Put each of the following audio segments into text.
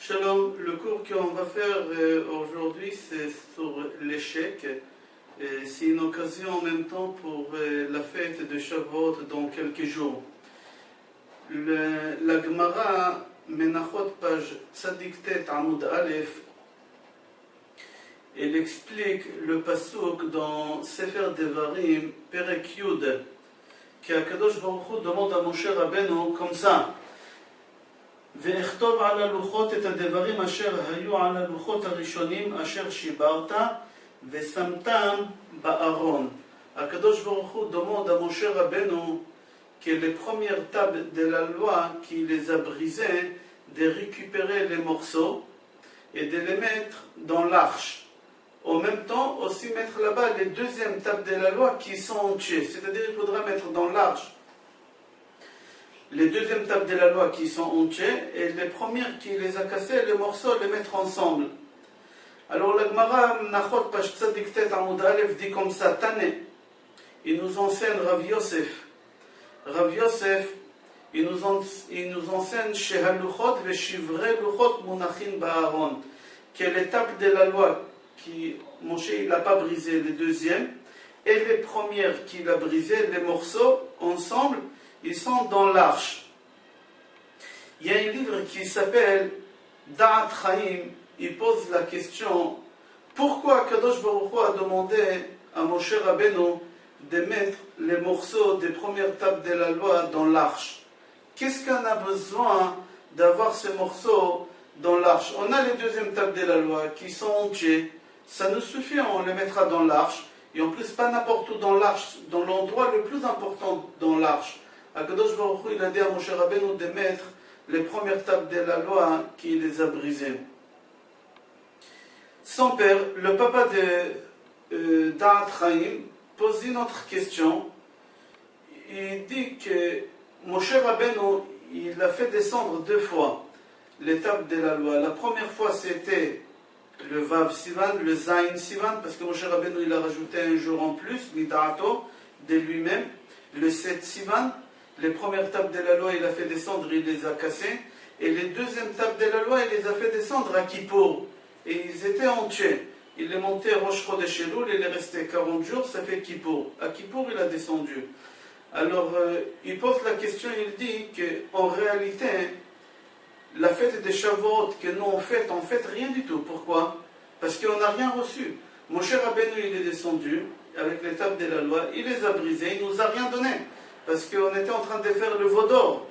Shalom, le cours qu'on va faire aujourd'hui c'est sur l'échec. C'est une occasion en même temps pour la fête de Shavuot dans quelques jours. La Gemara, Menachot, page Tzadik Tet Amoud Aleph, elle explique le pasuk dans Sefer Devarim, Perek Yud, qu'Akadosh Baruch Hu demande à Moshe Rabbeinu comme ça. ואכתוב על הלוחות את הדברים אשר היו על הלוחות הראשונים אשר שיברת ושמתם בארון. הקדוש ברוך הוא demande à Moshe Rabbeinu que les premières tables de la loi qui les a brisées, de récupérer les morceaux et de les mettre dans l'arche. En même temps, aussi mettre là-bas les deuxièmes tables de la loi qui sont entières. C'est-à-dire qu'il faudra mettre dans l'arche les deuxièmes tables de la loi qui sont entières et les premières qui les a cassées, les morceaux, les mettre ensemble. Alors la Gemara, Menachot, page Tzadik Tet Amoud Aleph, dit comme ça, Tane. Il nous enseigne Rav Yosef. Rav Yosef, il nous enseigne Chez Haluchot ve Shivre Luchot Munachin Ba'aron, que les tables de la loi qui Moshe il n'a pas brisé, les deuxièmes, et les premières qu'il a brisées, les morceaux ensemble, ils sont dans l'arche. Il y a un livre qui s'appelle Da'at Chaim. Il pose la question pourquoi Kadosh Baruch Hu a demandé à Moshe Rabbeinu de mettre les morceaux des premières tables de la loi dans l'arche. Qu'est-ce qu'on a besoin d'avoir ces morceaux dans l'arche? On a les deuxièmes tables de la loi qui sont entières. Ça nous suffit, on les mettra dans l'arche. Et en plus, pas n'importe où dans l'arche, dans l'endroit le plus important dans l'arche. Akadosh Baruch Hu, il a dit à Moshe Rabbeinu de mettre les premières tables de la loi qui les a brisées. Son père, le papa de Da'at Chaim, pose une autre question. Il dit que Moshe Rabbeinu, il a fait descendre deux fois les tables de la loi. La première fois, c'était le Vav Sivan, le Zayin Sivan, parce que Moshe Rabbeinu, il a rajouté un jour en plus, Mida'ato, de lui-même, le 7 Sivan. Les premières tables de la loi, il a fait descendre, il les a cassées. Et les deuxièmes tables de la loi, il les a fait descendre à Kippour. Et ils étaient entiers. Il est monté à Rosh Chodesh Elul, il est resté 40 jours, ça fait Kippour. À Kippour, il a descendu. Alors, il pose la question, il dit qu'en réalité, la fête des Shavuot que nous on fait rien du tout. Pourquoi? Parce qu'on n'a rien reçu. Moshe Rabbeinu, il est descendu avec les tables de la loi, il les a brisées, il ne nous a rien donné. Parce qu'on était en train de faire le veau d'or.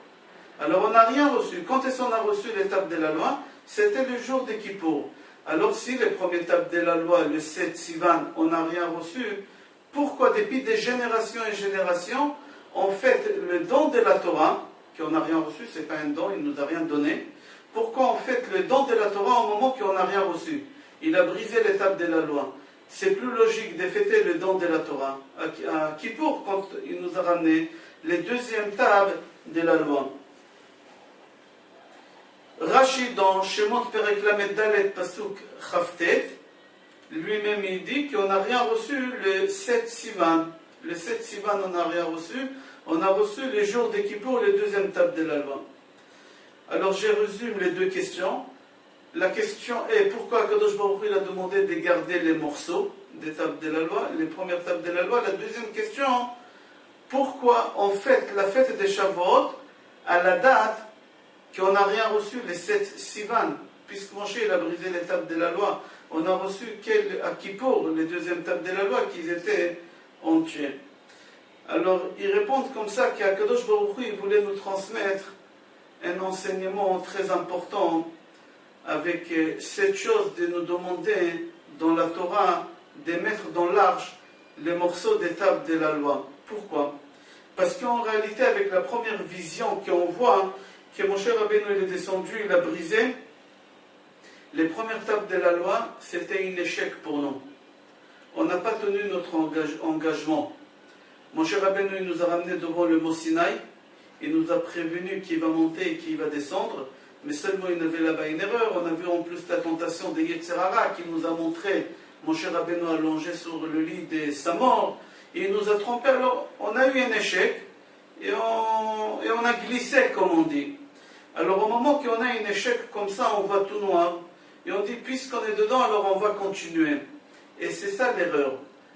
Alors on n'a rien reçu. Quand est-ce qu'on a reçu les tables de la loi? C'était le jour de Kippour. Alors si les premières tables de la loi, le 7 Sivan, on n'a rien reçu, pourquoi depuis des générations et générations, on fait le don de la Torah, qu'on n'a rien reçu, c'est pas un don, il ne nous a rien donné, pourquoi on fait le don de la Torah au moment qu'on n'a rien reçu? Il a brisé les tables de la loi. C'est plus logique de fêter le don de la Torah à Kippour, quand il nous a ramené les deuxièmes tables de la loi. Rashi dans Shemot Perek Lamed Dalet Pasuk Chavtet, lui-même il dit qu'on n'a rien reçu le 7 Sivan. Le 7 Sivan on n'a rien reçu, on a reçu les jours de Kippour, les deuxièmes tables de la loi. Alors je résume les deux questions. La question est pourquoi Kadosh Baruch Hu a demandé de garder les morceaux des tables de la loi, les premières tables de la loi. La deuxième question, pourquoi on fête la fête des Shavuot à la date qu'on n'a rien reçu, les 7 Sivan, puisque Moshe il a brisé les tables de la loi, on a reçu à Kippour, les deuxièmes tables de la loi, qui étaient entières. Alors ils répondent comme ça qu'Akadosh Baruch Hu il voulait nous transmettre un enseignement très important avec cette chose de nous demander dans la Torah de mettre dans l'arche les morceaux des tables de la loi. Pourquoi? Parce qu'en réalité, avec la première vision qu'on voit, que Moshe Rabbeinu il est descendu, il a brisé, les premières tables de la loi, c'était un échec pour nous. On n'a pas tenu notre engagement. Moshe Rabbeinu il nous a ramené devant le Mont Sinaï, il nous a prévenu qu'il va monter et qu'il va descendre, mais seulement il y avait là-bas une erreur. On a vu en plus la tentation de Yetzer Hara qui nous a montré Moshe Rabbeinu allongé sur le lit de sa mort. Et il nous a trompé. Alors on a eu un échec et on a glissé, comme on dit. Alors au moment qu'on a un échec comme ça, on voit tout noir, et on dit puisqu'on est dedans, alors on va continuer. Et c'est ça l'erreur.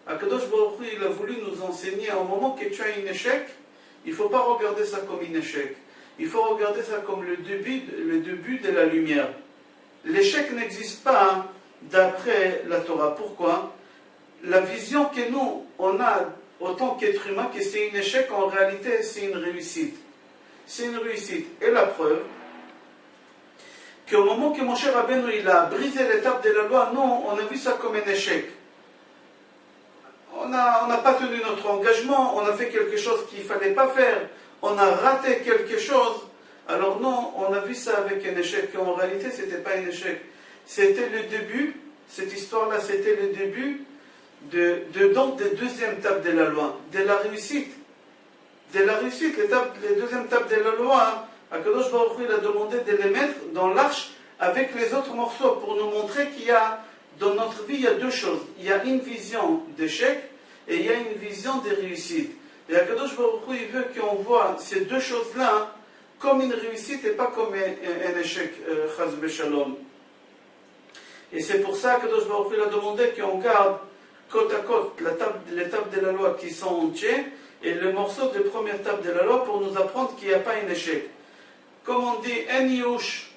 Akadosh Baruch Hu, il a voulu nous enseigner, au moment que tu as un échec, il ne faut pas regarder ça comme un échec. Il faut regarder ça comme le début de la lumière. L'échec n'existe pas d'après la Torah. Pourquoi? La vision que nous, on a, autant qu'être humain, que c'est un échec, en réalité, c'est une réussite. C'est une réussite. Et la preuve, qu'au moment que Moshe Rabbeinu il a brisé l'étape de la loi, non, on a vu ça comme un échec. On n'a pas tenu notre engagement, on a fait quelque chose qu'il ne fallait pas faire, on a raté quelque chose. Alors non, on a vu ça avec un échec, qu'en réalité, ce n'était pas un échec. C'était le début, cette histoire-là, c'était le début de deuxième étape de la loi, de la réussite. De la réussite, la deuxième étape de la loi, Akadosh Baruch Hu, il a demandé de les mettre dans l'arche avec les autres morceaux pour nous montrer qu'il y a, dans notre vie, il y a deux choses. Il y a une vision d'échec et il y a une vision de réussite. Et Akadosh Baruch Hu, il veut qu'on voit ces deux choses-là comme une réussite et pas comme un échec, chas v'shalom. Et c'est pour ça qu'Akadosh Baruch Hu, il a demandé qu'on garde côte à côte l'étape de la loi qui sont entiers et le morceau de première étape de la loi pour nous apprendre qu'il n'y a pas un échec. Comme on dit, en yush,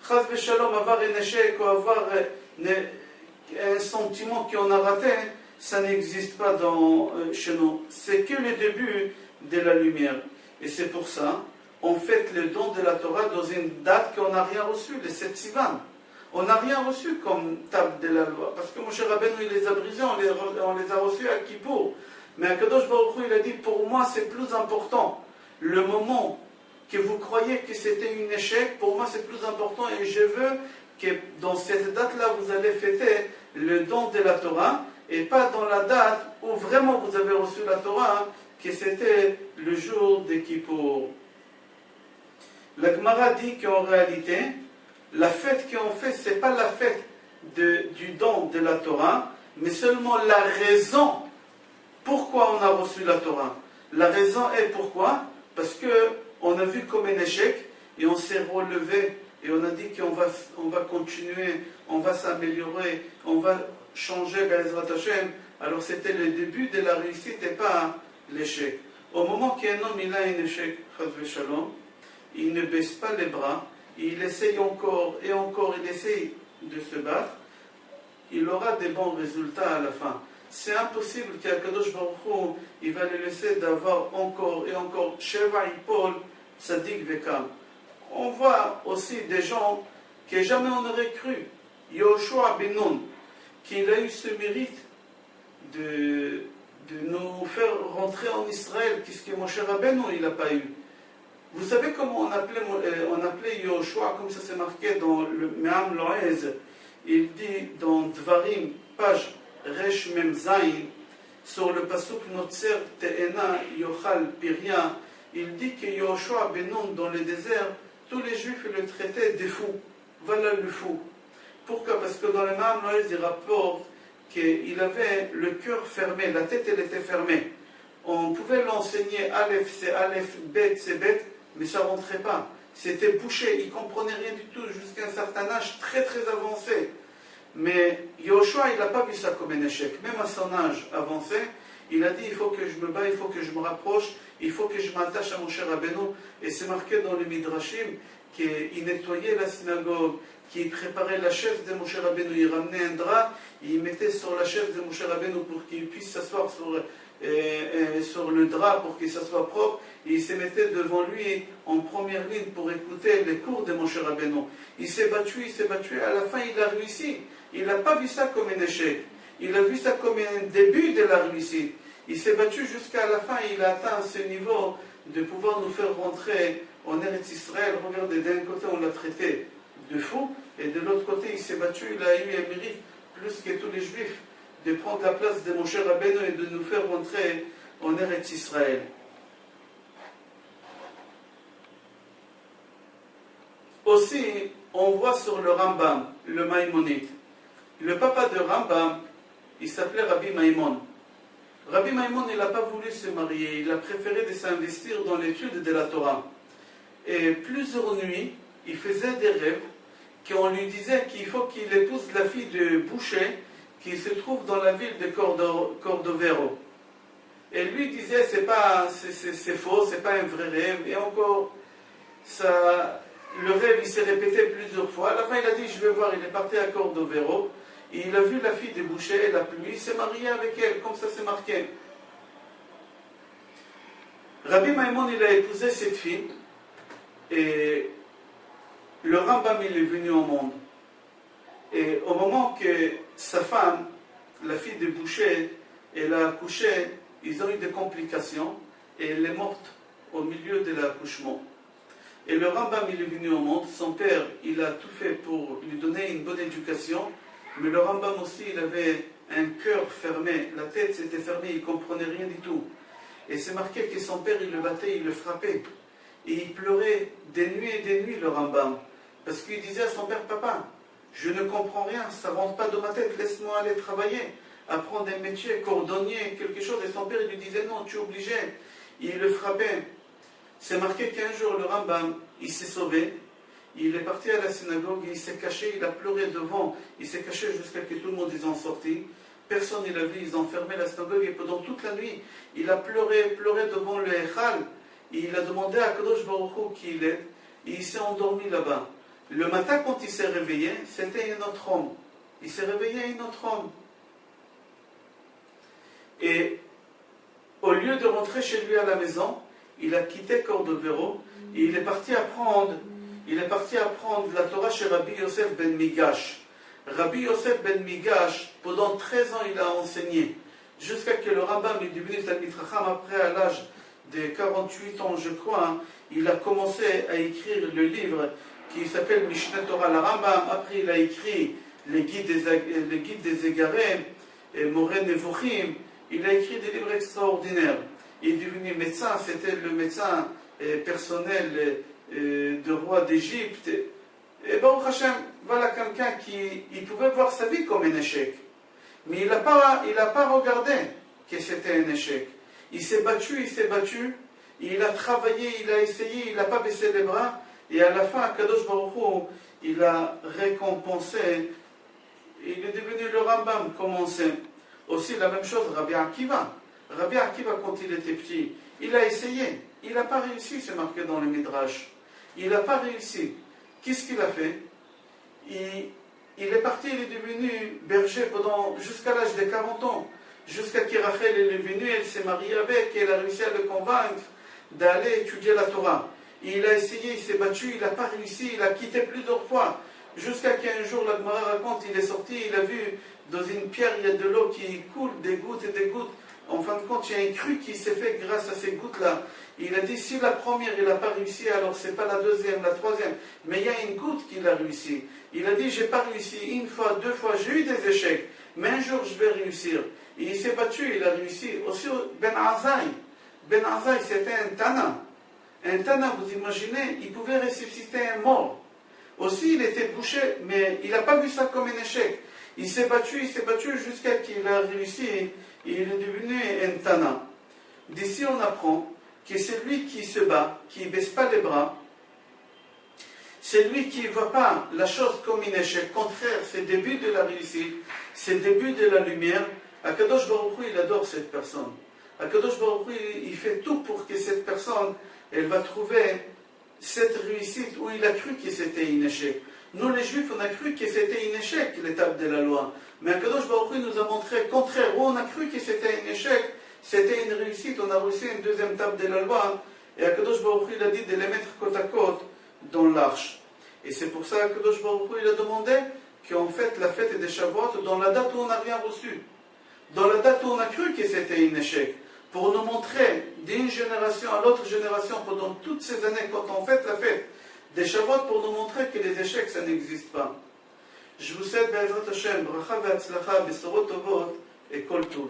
chas v'shalom, avoir un échec ou avoir un sentiment qu'on a raté, ça n'existe pas chez nous. C'est que le début de la lumière. Et c'est pour ça, on fête le don de la Torah dans une date qu'on n'a rien reçu, le 7 Sivan. On n'a rien reçu comme table de la loi. Parce que Moshe Rabbeinu, il les a brisés, on les a reçus à Kippour. Mais Akadosh Baruch Hu, il a dit, pour moi, c'est plus important. Le moment que vous croyez que c'était un échec, pour moi, c'est plus important. Et je veux que dans cette date-là, vous allez fêter le don de la Torah. Et pas dans la date où vraiment vous avez reçu la Torah, que c'était le jour de Kippour. La Gemara dit qu'en réalité, la fête qu'on fait, ce n'est pas la fête du don de la Torah, mais seulement la raison pourquoi on a reçu la Torah. La raison est pourquoi? Parce qu'on a vu comme un échec et on s'est relevé et on a dit qu'on va continuer, on va s'améliorer, on va changer Be'ezrat Hashem. Alors c'était le début de la réussite et pas l'échec. Au moment qu'un homme il a un échec, chas v'shalom, il ne baisse pas les bras, il essaye encore et encore, il essaye de se battre, il aura des bons résultats à la fin. C'est impossible qu'Akadosh Baruch Hu, il va le laisser d'avoir encore et encore Sheva Ipol, Tzadik Vekam. On voit aussi des gens que jamais on n'aurait cru. Yoshua ben Nun, qu'il a eu ce mérite de nous faire rentrer en Israël, puisque Moshe Rabbeinu, il n'a pas eu. Vous savez comment on appelait Yoshua, comme ça c'est marqué dans le Me'am Loez. Il dit dans Dvarim, page Resh Mem Zayin, sur le pasuk Notzer Te'ena Yochal Piria, il dit que Yoshua ben Nun, dans le désert, tous les juifs le traitaient de fou. Voilà le fou. Pourquoi? Parce que dans le Me'am Loez, il rapporte qu'il avait le cœur fermé, la tête elle était fermée. On pouvait l'enseigner Aleph c'est Aleph, Bet c'est Bet, mais ça ne rentrait pas. C'était bouché, il ne comprenait rien du tout jusqu'à un certain âge très très avancé. Mais Yoshua, il n'a pas vu ça comme un échec. Même à son âge avancé, il a dit, il faut que je me bats, il faut que je me rapproche, il faut que je m'attache à Moshe Rabbeinu. Et c'est marqué dans le Midrashim qu'il nettoyait la synagogue, qu'il préparait la chaise de Moshe Rabbeinu, il ramenait un drap, il mettait sur la chaise de Moshe Rabbeinu pour qu'il puisse s'asseoir sur le drap pour qu'il soit propre, et il se mettait devant lui en première ligne pour écouter les cours de Moshe Rabbeinu. Il s'est battu, à la fin il a réussi. Il n'a pas vu ça comme un échec, il a vu ça comme un début de la réussite. Il s'est battu jusqu'à la fin, il a atteint ce niveau de pouvoir nous faire rentrer en Eretz Israël. Regardez, d'un côté on l'a traité de fou, et de l'autre côté il s'est battu, il a eu un mérite plus que tous les juifs, de prendre la place de Moshe Rabbeinu et de nous faire rentrer en Eretz Israël. Aussi, on voit sur le Rambam, le Maïmonide. Le papa de Rambam, il s'appelait Rabbi Maïmon. Rabbi Maïmon, il n'a pas voulu se marier, il a préféré de s'investir dans l'étude de la Torah. et plusieurs nuits, il faisait des rêves qu'on lui disait qu'il faut qu'il épouse la fille de boucher qui se trouve dans la ville de Cordovero. Et lui disait c'est faux, c'est pas un vrai rêve. Et encore, le rêve il s'est répété plusieurs fois. À la fin il a dit je vais voir, il est parti à Cordovero. Et il a vu la fille de boucher, elle a plu, il s'est marié avec elle, comme ça c'est marqué. Rabbi Maïmon il a épousé cette fille. Et le Rambam il est venu au monde. Et au moment que sa femme, la fille de boucher, elle a accouché, ils ont eu des complications et elle est morte au milieu de l'accouchement. Et le Rambam il est venu au monde, son père il a tout fait pour lui donner une bonne éducation, mais le Rambam aussi il avait un cœur fermé, la tête s'était fermée, il ne comprenait rien du tout. Et c'est marqué que son père il le battait, il le frappait. Et il pleurait des nuits le Rambam, parce qu'il disait à son père, papa, je ne comprends rien, ça ne rentre pas dans ma tête, laisse-moi aller travailler, apprendre un métier, cordonnier, quelque chose. Et son père il lui disait, non, tu es obligé. Il le frappait. C'est marqué qu'un jour, le Rambam, il s'est sauvé, il est parti à la synagogue, il s'est caché, il a pleuré devant, il s'est caché jusqu'à ce que tout le monde en sorti. Personne ne l'a vu, ils ont fermé la synagogue et pendant toute la nuit, il a pleuré devant le Echal. Il a demandé à Kadosh Baruch Hu qui il est, et il s'est endormi là-bas. Le matin, quand il s'est réveillé, c'était un autre homme. Il s'est réveillé un autre homme. Et au lieu de rentrer chez lui à la maison, il a quitté Cordovero et il est parti apprendre la Torah chez Rabbi Yosef ben Migash. Rabbi Yosef ben Migash, pendant 13 ans, il a enseigné, jusqu'à ce que le Rambam est devenu Talmid Chacham après à l'âge de 48 ans, je crois. Il a commencé à écrire le livre qui s'appelle Mishneh Torah la Rambam. Après, il a écrit les guides des égarés, Moreh Nevuchim. Il a écrit des livres extraordinaires. Il est devenu médecin, c'était le médecin personnel du roi d'Égypte. Et Baruch Hashem, voilà quelqu'un qui pouvait voir sa vie comme un échec. Mais il n'a pas regardé que c'était un échec. Il s'est battu, il a travaillé, il a essayé, il n'a pas baissé les bras. Et à la fin, Kadosh Baruch Hu, il a récompensé. Il est devenu le Rambam, comme on sait. Aussi la même chose, Rabbi Akiva. Rabbi Akiva, quand il était petit, il a essayé. Il n'a pas réussi, c'est marqué dans le Midrash. Il n'a pas réussi. Qu'est-ce qu'il a fait? Il est parti, il est devenu berger jusqu'à l'âge de 40 ans. Jusqu'à qu'Irachel est venue, elle s'est mariée avec, et elle a réussi à le convaincre d'aller étudier la Torah. Il a essayé, il s'est battu, il n'a pas réussi, il a quitté plusieurs fois. Jusqu'à qu'un jour, la Gemara raconte, il est sorti, il a vu dans une pierre, il y a de l'eau qui coule, des gouttes et des gouttes. En fin de compte, il y a un cru qui s'est fait grâce à ces gouttes-là. Il a dit, si la première, il n'a pas réussi, alors c'est pas la deuxième, la troisième. Mais il y a une goutte qu'il a réussi. Il a dit, j'ai pas réussi une fois, 2 fois, j'ai eu des échecs. Mais un jour, je vais réussir. Et il s'est battu, il a réussi. Aussi, Ben Azaï. Ben Azaï, c'était un Tana. Un Tana, vous imaginez, il pouvait ressusciter un mort. Aussi, il était bouché, mais il n'a pas vu ça comme un échec. Il s'est battu jusqu'à qu'il a réussi. Et il est devenu un Tana. D'ici, on apprend que c'est lui qui se bat, qui ne baisse pas les bras. C'est lui qui ne voit pas la chose comme un échec. Au contraire, c'est le début de la réussite, c'est le début de la lumière. Akadosh Baruch Hu, il adore cette personne. Akadosh Baruch Hu, il fait tout pour que cette personne, elle va trouver cette réussite où il a cru que c'était un échec. Nous, les Juifs, on a cru que c'était un échec, l'étape de la loi. Mais Akadosh Baruch Hu nous a montré le contraire. Où on a cru que c'était un échec, c'était une réussite. On a réussi une deuxième étape de la loi. Et Akadosh Baruch Hu, il a dit de les mettre côte à côte dans l'arche. Et c'est pour ça qu'Akadosh Baruch Hu, il a demandé qu'on fête la fête des Shavuot dans la date où on n'a rien reçu. Dans la date où on a cru que c'était un échec. Pour nous montrer d'une génération à l'autre génération pendant toutes ces années, quand on fête la fête des Shavuot, pour nous montrer que les échecs, ça n'existe pas. Je vous souhaite, Be'ezrat Hashem, bracha ve'atzlacha, besorot tovot et kol tov.